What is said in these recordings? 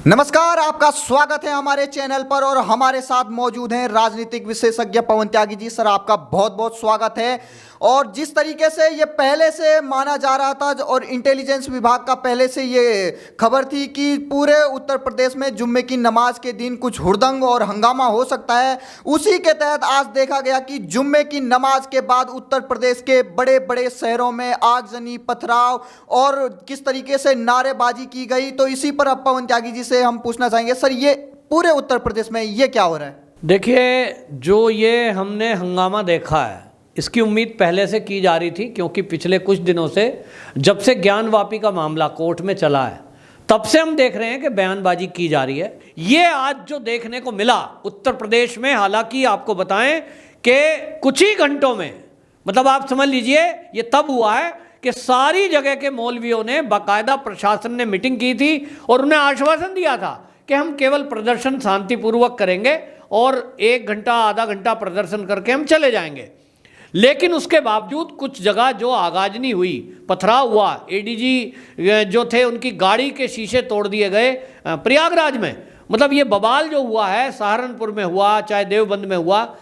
नमस्कार, आपका स्वागत है हमारे चैनल पर और हमारे साथ मौजूद हैं राजनीतिक विशेषज्ञ पवन त्यागी जी। सर, आपका बहुत बहुत स्वागत है। और जिस तरीके से ये पहले से माना जा रहा था और इंटेलिजेंस विभाग का पहले से ये खबर थी कि पूरे उत्तर प्रदेश में जुम्मे की नमाज के दिन कुछ हुड़दंग और हंगामा हो सकता है, उसी के तहत आज देखा गया कि जुम्मे की नमाज के बाद उत्तर प्रदेश के बड़े बड़े शहरों में आगजनी, पथराव और किस तरीके से नारेबाजी की गई। तो इसी पर अब पवन त्यागी जी से हम पूछना चाहेंगे, सर ये पूरे उत्तर प्रदेश में ये क्या हो रहा है? देखिए, जो ये हमने हंगामा देखा है इसकी उम्मीद पहले से की जा रही थी, क्योंकि पिछले कुछ दिनों से जब से ज्ञानवापी का मामला कोर्ट में चला है तब से हम देख रहे हैं कि बयानबाजी की जा रही है। ये आज जो देखने को मिला उत्तर प्रदेश में, हालांकि आपको बताएं कि कुछ ही घंटों में, मतलब आप समझ लीजिए ये तब हुआ है कि सारी जगह के मौलवियों ने बाकायदा, प्रशासन ने मीटिंग की थी और उन्हें आश्वासन दिया था कि हम केवल प्रदर्शन शांतिपूर्वक करेंगे और 1 घंटा आधा घंटा प्रदर्शन करके हम चले जाएंगे। लेकिन उसके बावजूद कुछ जगह जो आगाजनी हुई, पथराव हुआ, एडीजी जो थे उनकी गाड़ी के शीशे तोड़ दिए गए प्रयागराज में। मतलब ये बवाल जो हुआ है, सहारनपुर में हुआ, चाहे देवबंद में हुआ,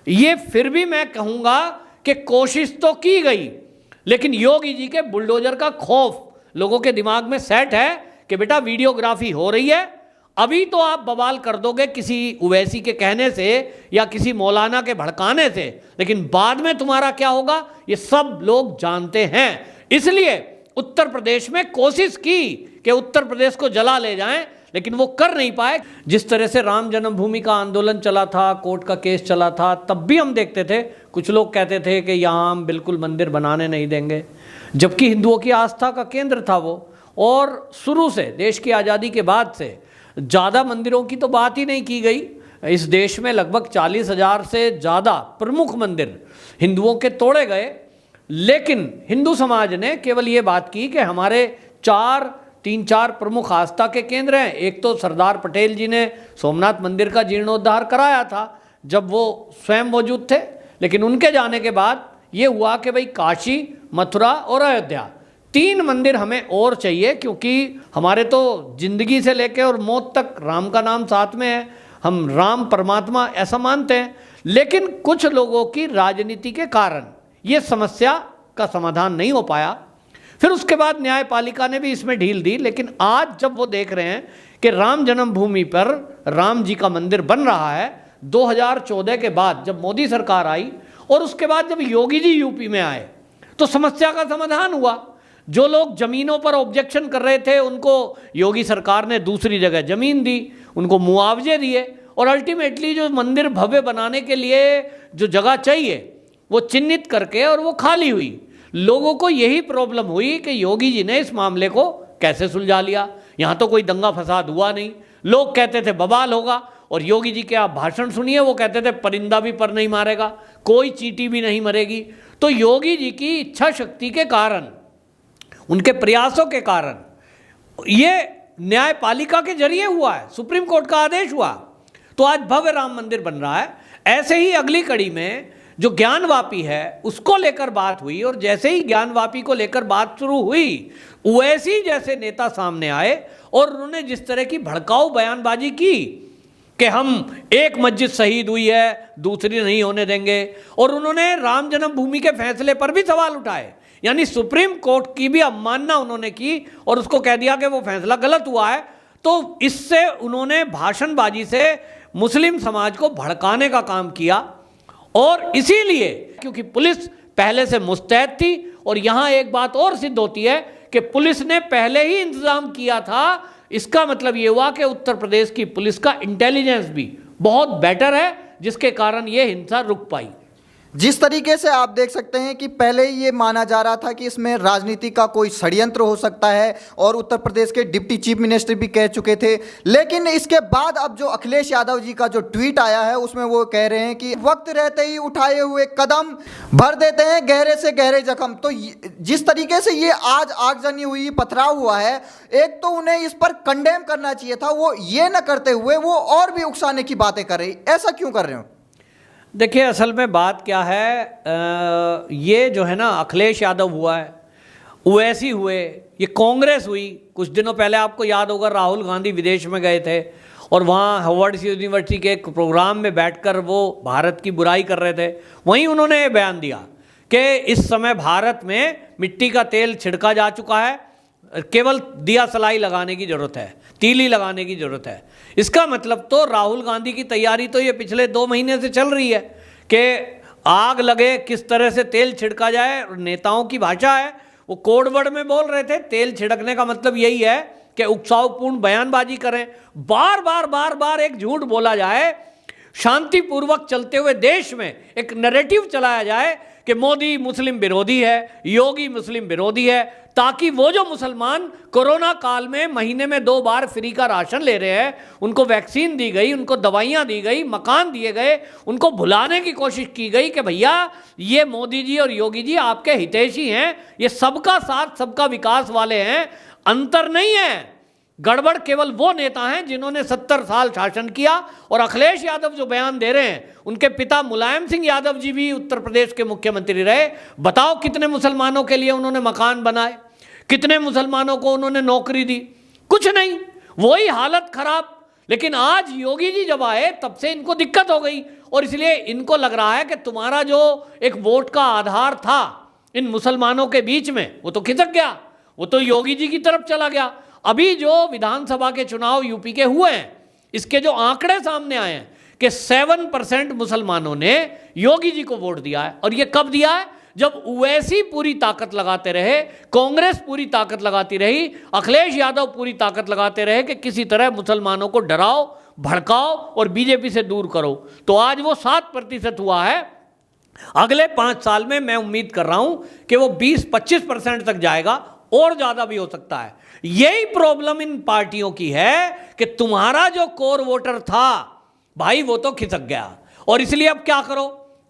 ये फिर भी मैं कहूँगा कि कोशिश तो की गई, लेकिन योगी जी के बुलडोजर का खौफ लोगों के दिमाग में सेट है कि बेटा वीडियोग्राफी हो रही है, अभी तो आप बवाल कर दोगे किसी उवैसी के कहने से या किसी मौलाना के भड़काने से, लेकिन बाद में तुम्हारा क्या होगा ये सब लोग जानते हैं। इसलिए उत्तर प्रदेश में कोशिश की कि उत्तर प्रदेश को जला ले जाएं, लेकिन वो कर नहीं पाए। जिस तरह से राम जन्मभूमि का आंदोलन चला था, कोर्ट का केस चला था, तब भी हम देखते थे कुछ लोग कहते थे कि यहाँ हम बिल्कुल मंदिर बनाने नहीं देंगे, जबकि हिंदुओं की आस्था का केंद्र था वो। और शुरू से, देश की आज़ादी के बाद से ज़्यादा मंदिरों की तो बात ही नहीं की गई। इस देश में लगभग 40,000 से ज़्यादा प्रमुख मंदिर हिंदुओं के तोड़े गए, लेकिन हिंदू समाज ने केवल ये बात की कि हमारे 3-4 प्रमुख आस्था के केंद्र हैं। एक तो सरदार पटेल जी ने सोमनाथ मंदिर का जीर्णोद्धार कराया था जब वो स्वयं मौजूद थे, लेकिन उनके जाने के बाद ये हुआ कि भाई काशी, मथुरा और अयोध्या 3 मंदिर हमें और चाहिए, क्योंकि हमारे तो जिंदगी से लेकर और मौत तक राम का नाम साथ में है, हम राम परमात्मा ऐसा मानते हैं। लेकिन कुछ लोगों की राजनीति के कारण ये समस्या का समाधान नहीं हो पाया। फिर उसके बाद न्यायपालिका ने भी इसमें ढील दी, लेकिन आज जब वो देख रहे हैं कि राम जन्मभूमि पर राम जी का मंदिर बन रहा है, 2014 के बाद जब मोदी सरकार आई और उसके बाद जब योगी जी यूपी में आए तो समस्या का समाधान हुआ। जो लोग जमीनों पर ऑब्जेक्शन कर रहे थे उनको योगी सरकार ने दूसरी जगह जमीन दी, उनको मुआवजे दिए और अल्टीमेटली जो मंदिर भव्य बनाने के लिए जो जगह चाहिए वो चिन्हित करके और वो खाली हुई। लोगों को यही प्रॉब्लम हुई कि योगी जी ने इस मामले को कैसे सुलझा लिया। यहाँ तो कोई दंगा फसाद हुआ नहीं, लोग कहते थे बवाल होगा, और योगी जी के आप भाषण सुनिए, वो कहते थे परिंदा भी पर नहीं मारेगा, कोई चींटी भी नहीं मरेगी। तो योगी जी की इच्छा शक्ति के कारण, उनके प्रयासों के कारण ये न्यायपालिका के जरिए हुआ है, सुप्रीम कोर्ट का आदेश हुआ, तो आज भव्य राम मंदिर बन रहा है। ऐसे ही अगली कड़ी में जो ज्ञानवापी है उसको लेकर बात हुई, और जैसे ही ज्ञानवापी को लेकर बात शुरू हुई, वैसी जैसे नेता सामने आए और उन्होंने जिस तरह की भड़काऊ बयानबाजी की कि हम एक मस्जिद शहीद हुई है, दूसरी नहीं होने देंगे, और उन्होंने राम जन्मभूमि के फैसले पर भी सवाल उठाए, यानी सुप्रीम कोर्ट की भी अवमानना उन्होंने की और उसको कह दिया कि वो फैसला गलत हुआ है। तो इससे उन्होंने भाषणबाजी से मुस्लिम समाज को भड़काने का काम किया, और इसीलिए क्योंकि पुलिस पहले से मुस्तैद थी, और यहाँ एक बात और सिद्ध होती है कि पुलिस ने पहले ही इंतजाम किया था। इसका मतलब ये हुआ कि उत्तर प्रदेश की पुलिस का इंटेलिजेंस भी बहुत बेटर है, जिसके कारण ये हिंसा रुक पाई। जिस तरीके से आप देख सकते हैं कि पहले ये माना जा रहा था कि इसमें राजनीति का कोई षड्यंत्र हो सकता है, और उत्तर प्रदेश के डिप्टी चीफ मिनिस्टर भी कह चुके थे, लेकिन इसके बाद अब जो अखिलेश यादव जी का जो ट्वीट आया है उसमें वो कह रहे हैं कि वक्त रहते ही उठाए हुए कदम भर देते हैं गहरे से गहरे जख्म। तो जिस तरीके से ये आज आगजनी हुई, पथराव हुआ है, एक तो उन्हें इस पर कंडेम करना चाहिए था, वो ये न करते हुए वो और भी उकसाने की बातें कर रही, ऐसा क्यों कर रहे हो? देखिए, असल में बात क्या है, ये जो है ना, अखिलेश यादव हुआ है, ओवैसी हुए, ये कांग्रेस हुई। कुछ दिनों पहले आपको याद होगा राहुल गांधी विदेश में गए थे और वहाँ हार्वर्ड यूनिवर्सिटी के एक प्रोग्राम में बैठकर वो भारत की बुराई कर रहे थे। वहीं उन्होंने ये बयान दिया कि इस समय भारत में मिट्टी का तेल छिड़का जा चुका है, केवल दिया सलाई लगाने की ज़रूरत है, तीली लगाने की ज़रूरत है। इसका मतलब तो राहुल गांधी की तैयारी तो ये पिछले 2 महीने से चल रही है कि आग लगे, किस तरह से तेल छिड़का जाए। नेताओं की भाषा है, वो कोड वर्ड में बोल रहे थे। तेल छिड़कने का मतलब यही है कि उत्साहपूर्ण बयानबाजी करें, बार बार एक झूठ बोला जाए, शांतिपूर्वक चलते हुए देश में एक नैरेटिव चलाया जाए कि मोदी मुस्लिम विरोधी है, योगी मुस्लिम विरोधी है, ताकि वो जो मुसलमान कोरोना काल में महीने में 2 बार फ्री का राशन ले रहे हैं, उनको वैक्सीन दी गई, उनको दवाइयाँ दी गई, मकान दिए गए, उनको भुलाने की कोशिश की गई कि भैया ये मोदी जी और योगी जी आपके हितैषी हैं, ये सबका साथ सबका विकास वाले हैं, अंतर नहीं है। गड़बड़ केवल वो नेता हैं जिन्होंने 70 साल शासन किया। और अखिलेश यादव जो बयान दे रहे हैं, उनके पिता मुलायम सिंह यादव जी भी उत्तर प्रदेश के मुख्यमंत्री रहे। बताओ कितने मुसलमानों के लिए उन्होंने मकान बनाए, कितने मुसलमानों को उन्होंने नौकरी दी? कुछ नहीं, वही हालत खराब। लेकिन आज योगी जी जब आए तब से इनको दिक्कत हो गई और इसलिए इनको लग रहा है कि तुम्हारा जो एक वोट का आधार था इन मुसलमानों के बीच में, वो तो खिसक गया, वो तो योगी जी की तरफ चला गया। अभी जो विधानसभा के चुनाव यूपी के हुए हैं, इसके जो आंकड़े सामने आए हैं कि 7% मुसलमानों ने योगी जी को वोट दिया है। और ये कब दिया है? जब ओवैसी पूरी ताकत लगाते रहे, कांग्रेस पूरी ताकत लगाती रही, अखिलेश यादव पूरी ताकत लगाते रहे कि किसी तरह मुसलमानों को डराओ, भड़काओ और बीजेपी से दूर करो। तो आज वो 7% हुआ है। अगले 5 साल में मैं उम्मीद कर रहा हूं कि वो 20-25% तक जाएगा और ज़्यादा भी हो सकता है। यही प्रॉब्लम इन पार्टियों की है कि तुम्हारा जो कोर वोटर था भाई, वो तो खिसक गया। और इसलिए अब क्या करो?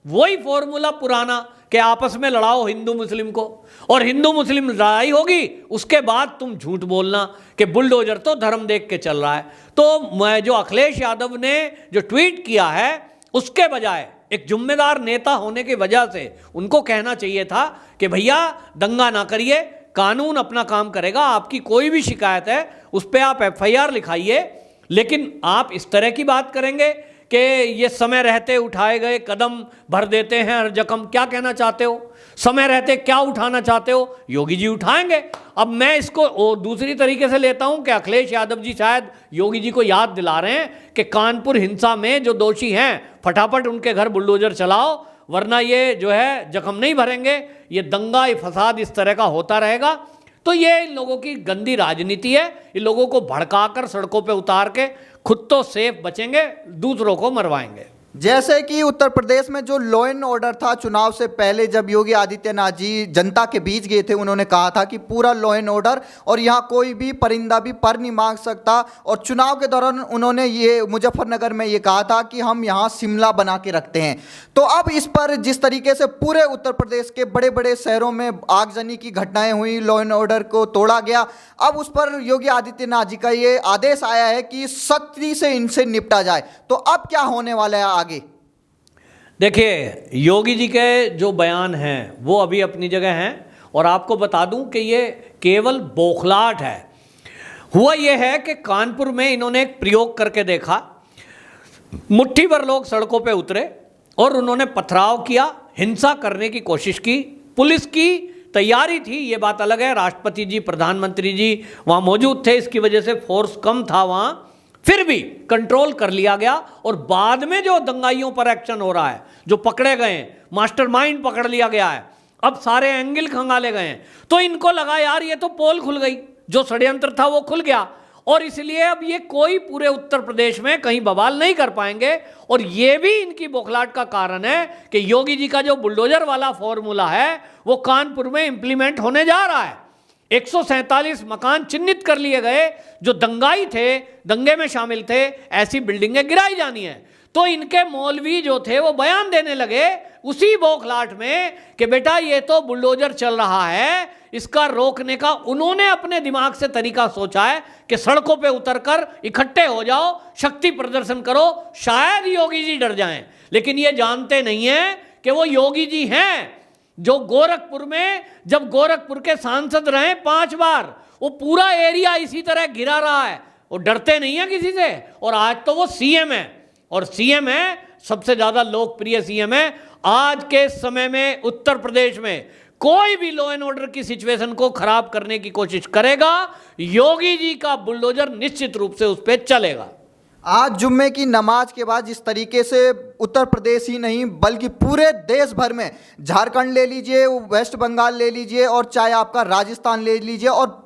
वही फॉर्मूला पुराना कि आपस में लड़ाओ हिंदू मुस्लिम को, और हिंदू मुस्लिम लड़ाई होगी उसके बाद तुम झूठ बोलना कि बुलडोजर तो धर्म देख के चल रहा है। तो मैं जो अखिलेश यादव ने जो ट्वीट किया है, उसके बजाय एक जिम्मेदार नेता होने की वजह से उनको कहना चाहिए था कि भैया दंगा ना करिए, कानून अपना काम करेगा, आपकी कोई भी शिकायत है उस पर आप FIR लिखाइए। लेकिन आप इस तरह की बात करेंगे कि ये समय रहते उठाए गए कदम भर देते हैं हर जख्म। क्या कहना चाहते हो? समय रहते क्या उठाना चाहते हो? योगी जी उठाएंगे। अब मैं इसको दूसरी तरीके से लेता हूं कि अखिलेश यादव जी शायद योगी जी को याद दिला रहे हैं कि कानपुर हिंसा में जो दोषी हैं फटाफट उनके घर बुलडोजर चलाओ, वरना ये जो है जख्म नहीं भरेंगे, ये दंगा ये फसाद इस तरह का होता रहेगा। तो ये इन लोगों की गंदी राजनीति है। इन लोगों को भड़काकर सड़कों पे उतार के खुद तो सेफ बचेंगे, दूसरों को मरवाएंगे। जैसे कि उत्तर प्रदेश में जो लॉ एंड ऑर्डर था, चुनाव से पहले जब योगी आदित्यनाथ जी जनता के बीच गए थे, उन्होंने कहा था कि पूरा लॉ एंड ऑर्डर और यहाँ कोई भी परिंदा भी पर नहीं मांग सकता। और चुनाव के दौरान उन्होंने ये मुजफ्फरनगर में ये कहा था कि हम यहाँ शिमला बना के रखते हैं। तो अब इस पर जिस तरीके से पूरे उत्तर प्रदेश के बड़े बड़े शहरों में आगजनी की घटनाएं हुई, लॉ एंड ऑर्डर को तोड़ा गया, अब उस पर योगी आदित्यनाथ जी का ये आदेश आया है कि सख्ती से इनसे निपटा जाए। तो अब क्या होने वाला है आगे? देखिए, योगी जी के जो बयान हैं वो अभी अपनी जगह हैं, और आपको बता दूं कि ये केवल बौखलाहट है। हुआ ये है कि कानपुर में इन्होंने एक प्रयोग करके देखा, मुट्ठी भर लोग सड़कों पे उतरे और उन्होंने पथराव किया, हिंसा करने की कोशिश की। पुलिस की तैयारी थी, ये बात अलग है, राष्ट्रपति जी प्रधानमंत्री जी वहाँ मौजूद थे, इसकी वजह से फोर्स कम था वहाँ, फिर भी कंट्रोल कर लिया गया। और बाद में जो दंगाइयों पर एक्शन हो रहा है, जो पकड़े गए, मास्टरमाइंड पकड़ लिया गया है, अब सारे एंगल खंगाले गए हैं, तो इनको लगा यार ये तो पोल खुल गई, जो षड्यंत्र था वो खुल गया, और इसलिए अब ये कोई पूरे उत्तर प्रदेश में कहीं बवाल नहीं कर पाएंगे। और ये भी इनकी बौखलाहट का कारण है कि योगी जी का जो बुलडोजर वाला फॉर्मूला है वो कानपुर में इंप्लीमेंट होने जा रहा है। 147 मकान चिन्हित कर लिए गए जो दंगाई थे, दंगे में शामिल थे, ऐसी बिल्डिंगें गिराई जानी है। तो इनके मौलवी जो थे वो बयान देने लगे उसी बौखलाहट में कि बेटा ये तो बुलडोजर चल रहा है, इसका रोकने का उन्होंने अपने दिमाग से तरीका सोचा है कि सड़कों पे उतरकर इकट्ठे हो जाओ, शक्ति प्रदर्शन करो, शायद योगी जी डर जाएं। लेकिन ये जानते नहीं है कि वो योगी जी हैं जो गोरखपुर में, जब गोरखपुर के सांसद रहे 5 बार, वो पूरा एरिया इसी तरह घिरा रहा है, वो डरते नहीं है किसी से। और आज तो वो सीएम है, और सीएम है, सबसे ज्यादा लोकप्रिय सीएम है। आज के समय में उत्तर प्रदेश में कोई भी लॉ एंड ऑर्डर की सिचुएशन को खराब करने की कोशिश करेगा, योगी जी का बुलडोजर निश्चित रूप से उस पर चलेगा। आज जुम्मे की नमाज के बाद जिस तरीके से उत्तर प्रदेश ही नहीं बल्कि पूरे देश भर में, झारखंड ले लीजिए, वेस्ट बंगाल ले लीजिए, और चाहे आपका राजस्थान ले लीजिए, और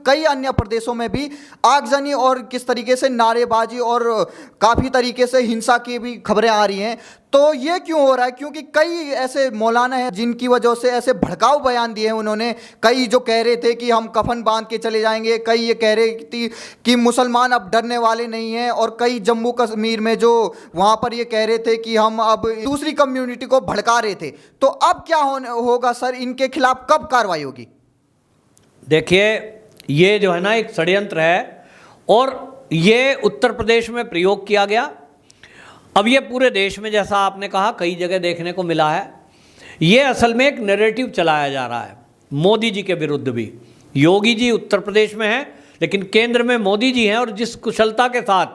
कई अन्य प्रदेशों में भी आगजनी और किस तरीके से नारेबाजी और काफ़ी तरीके से हिंसा की भी खबरें आ रही हैं। तो ये क्यों हो रहा है? क्योंकि कई ऐसे मौलाना हैं जिनकी वजह से ऐसे भड़काऊ बयान दिए हैं उन्होंने। कई जो कह रहे थे कि हम कफन बांध के चले जाएंगे, कई ये कह रहे थी कि मुसलमान अब डरने वाले नहीं हैं, और कई जम्मू कश्मीर में जो वहाँ पर ये कह रहे थे कि हम अब दूसरी कम्युनिटी को भड़का रहे थे। तो अब क्या होगा सर? इनके खिलाफ कब कार्रवाई होगी? देखिए, ये जो है ना एक षड्यंत्र है, और ये उत्तर प्रदेश में प्रयोग किया गया। अब ये पूरे देश में, जैसा आपने कहा, कई जगह देखने को मिला है। ये असल में एक नैरेटिव चलाया जा रहा है मोदी जी के विरुद्ध भी। योगी जी उत्तर प्रदेश में हैं, लेकिन केंद्र में मोदी जी हैं, और जिस कुशलता के साथ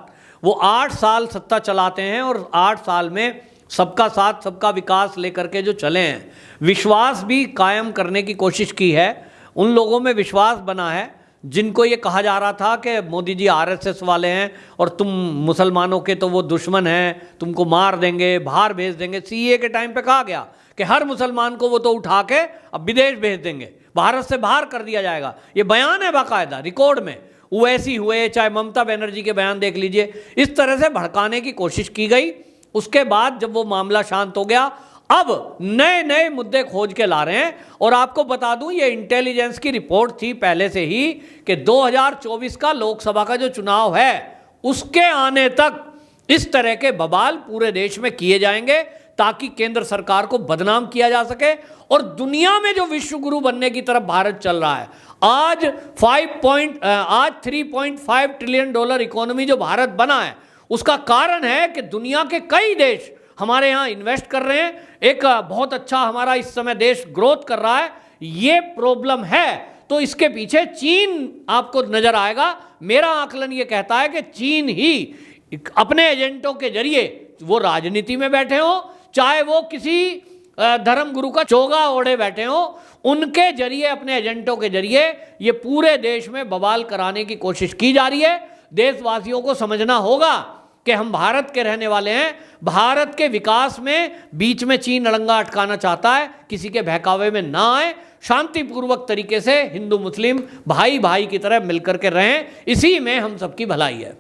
वो 8 साल सत्ता चलाते हैं, और 8 साल में सबका साथ सबका विकास लेकर के जो चले हैं, विश्वास भी कायम करने की कोशिश की है। उन लोगों में विश्वास बना है जिनको ये कहा जा रहा था कि मोदी जी आरएसएस वाले हैं और तुम मुसलमानों के तो वो दुश्मन हैं, तुमको मार देंगे, बाहर भेज देंगे। सीए के टाइम पे कहा गया कि हर मुसलमान को वो तो उठा के अब विदेश भेज देंगे, भारत से बाहर कर दिया जाएगा। ये बयान है बाकायदा रिकॉर्ड में, वैसी हुए। चाहे ममता बनर्जी के बयान देख लीजिए, इस तरह से भड़काने की कोशिश की गई। उसके बाद जब वो मामला शांत हो गया, अब नए नए मुद्दे खोज के ला रहे हैं। और आपको बता दूं, ये इंटेलिजेंस की रिपोर्ट थी पहले से ही कि 2024 का लोकसभा का जो चुनाव है, उसके आने तक इस तरह के बवाल पूरे देश में किए जाएंगे, ताकि केंद्र सरकार को बदनाम किया जा सके। और दुनिया में जो विश्व गुरु बनने की तरफ भारत चल रहा है, आज 3.5 ट्रिलियन डॉलर इकोनॉमी जो भारत बना है, उसका कारण है कि दुनिया के कई देश हमारे यहाँ इन्वेस्ट कर रहे हैं। एक बहुत अच्छा हमारा इस समय देश ग्रोथ कर रहा है। ये प्रॉब्लम है तो इसके पीछे चीन आपको नजर आएगा। मेरा आकलन ये कहता है कि चीन ही अपने एजेंटों के जरिए, वो राजनीति में बैठे हो, चाहे वो किसी धर्म गुरु का चोगा ओढ़े बैठे हो, उनके जरिए, अपने एजेंटों के जरिए ये पूरे देश में बवाल कराने की कोशिश की जा रही है। देशवासियों को समझना होगा कि हम भारत के रहने वाले हैं। भारत के विकास में बीच में चीन अड़ंगा अटकाना चाहता है, किसी के बहकावे में ना आए। शांतिपूर्वक तरीके से हिंदू मुस्लिम भाई भाई की तरह मिलकर के रहें, इसी में हम सबकी भलाई है।